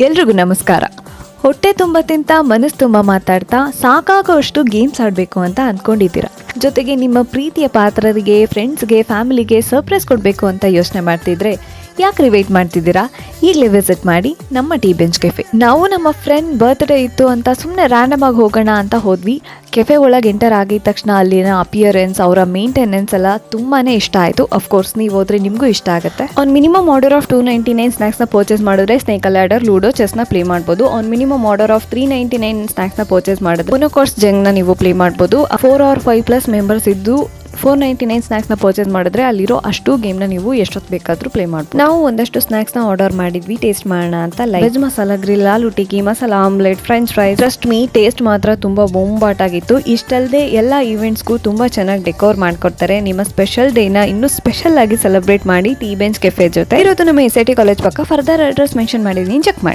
ಎಲ್ರಿಗೂ ನಮಸ್ಕಾರ. ಹೊಟ್ಟೆ ತುಂಬ ತಿಂತ ಮನಸ್ಸು ತುಂಬ ಮಾತಾಡ್ತಾ ಸಾಕಾಗೋಷ್ಟು ಗೇಮ್ಸ್ ಆಡಬೇಕು ಅಂತ ಅಂದ್ಕೊಂಡಿದ್ದೀರಾ. ಜೊತೆಗೆ ನಿಮ್ಮ ಪ್ರೀತಿಯ ಪಾತ್ರರಿಗೆ, ಫ್ರೆಂಡ್ಸ್ಗೆ, ಫ್ಯಾಮಿಲಿಗೆ ಸರ್ಪ್ರೈಸ್ ಕೊಡಬೇಕು ಅಂತ ಯೋಚನೆ ಮಾಡ್ತಿದ್ರೆ ಯಾಕೆ ವೇಟ್ ಮಾಡ್ತಿದ್ದೀರಾ? ಈಗಲೇ ವಿಸಿಟ್ ಮಾಡಿ ನಮ್ಮ ಟೀ ಬೆಂಚ್ ಕೆಫೆ. ನಾವು ನಮ್ಮ ಫ್ರೆಂಡ್ ಬರ್ತ್ಡೇ ಇತ್ತು ಅಂತ ಸುಮ್ಮನೆ ರ್ಯಾಂಡಮ್ ಆಗಿ ಹೋಗೋಣ ಅಂತ ಹೋದ್ವಿ. ಕೆಫೆ ಒಳಗೆ ಎಂಟರ್ ಆಗಿದ ತಕ್ಷಣ ಅಲ್ಲಿನ ಅಪಿಯರೆನ್ಸ್, ಅವರ ಮೇಂಟೆನೆನ್ಸ್ ಎಲ್ಲ ತುಂಬಾನೇ ಇಷ್ಟ ಆಯಿತು. ಅಫ್ಕೋರ್ಸ್ ನೀವು ಹೋದ್ರೆ ನಿಮಗೂ ಇಷ್ಟ ಆಗುತ್ತೆ. ಆನ್ ಮಿನಿಮಮ್ ಆರ್ಡರ್ ಆಫ್ 299 ಸ್ನಾಕ್ಸ್ನ ಪರ್ಚೇಸ್ ಮಾಡಿದ್ರೆ ಸ್ನೇಕ್ ಲ್ಯಾಡರ್, ಲೂಡೋ, ಚೆಸ್ನ ಪ್ಲೇ ಮಾಡ್ಬೋದು. ಆನ್ ಮಿನಿಮಮ್ ಆರ್ಡರ್ ಆಫ್ 399 ಸ್ನಾಕ್ಸ್ನ ಪರ್ಚೇಸ್ ಮಾಡಿದ್ರೆ ಕೋರ್ಸ್ ಜಂಗ್ನ ನೀವು ಪ್ಲೇ ಮಾಡ್ಬೋದು. 4 or 5+ ಮೆಂಬರ್ಸ್ ಇದ್ದು 499 ಸ್ನಾಕ್ಸ್ನ ಪರ್ಚೇಸ್ ಮಾಡಿದ್ರೆ ಅಲ್ಲಿರೋ ಅಷ್ಟು ಗೇಮ್ನ ನೀವು ಎಷ್ಟೊತ್ತು ಬೇಕಾದರೂ ಪ್ಲೇ ಮಾಡ್ಬೋದು. ನಾವು ಒಂದಷ್ಟು ಸ್ನಾಕ್ಸ್ನ ಆರ್ಡರ್ ಮಾಡಿದ್ವಿ ಟೇಸ್ಟ್ ಮಾಡೋಣ ಅಂತ. Veg masala grill, aloo tikki, masala omelette, French fries. Trust me, taste ಮಾತ್ರ ತುಂಬ ಬೊಂಬಾಟಾಗಿತ್ತು. ಇಷ್ಟಲ್ಲದೆ ಎಲ್ಲ ಈವೆಂಟ್ಸ್ಗೂ ತುಂಬ ಚೆನ್ನಾಗಿ ಡೆಕೋರ್ ಮಾಡ್ಕೊಡ್ತಾರೆ. ನಿಮ್ಮ ಸ್ಪೆಷಲ್ ಡೇನ ಇನ್ನೂ ಸ್ಪೆಷಲ್ ಆಗಿ ಸೆಲೆಬ್ರೇಟ್ ಮಾಡಿ ಟೀ ಬೆಂಚ್ ಕೆಫೆ ಜೊತೆ. ಇರೋದು ನಮ್ಮ SIT ಕಾಲೇಜ್ ಪಕ್ಕ. ಫರ್ದರ್ ಅಡ್ರೆಸ್ ಮೆನ್ಷನ್ ಮಾಡಿದ್ದೀನಿ, ಚೆಕ್ ಮಾಡಿ.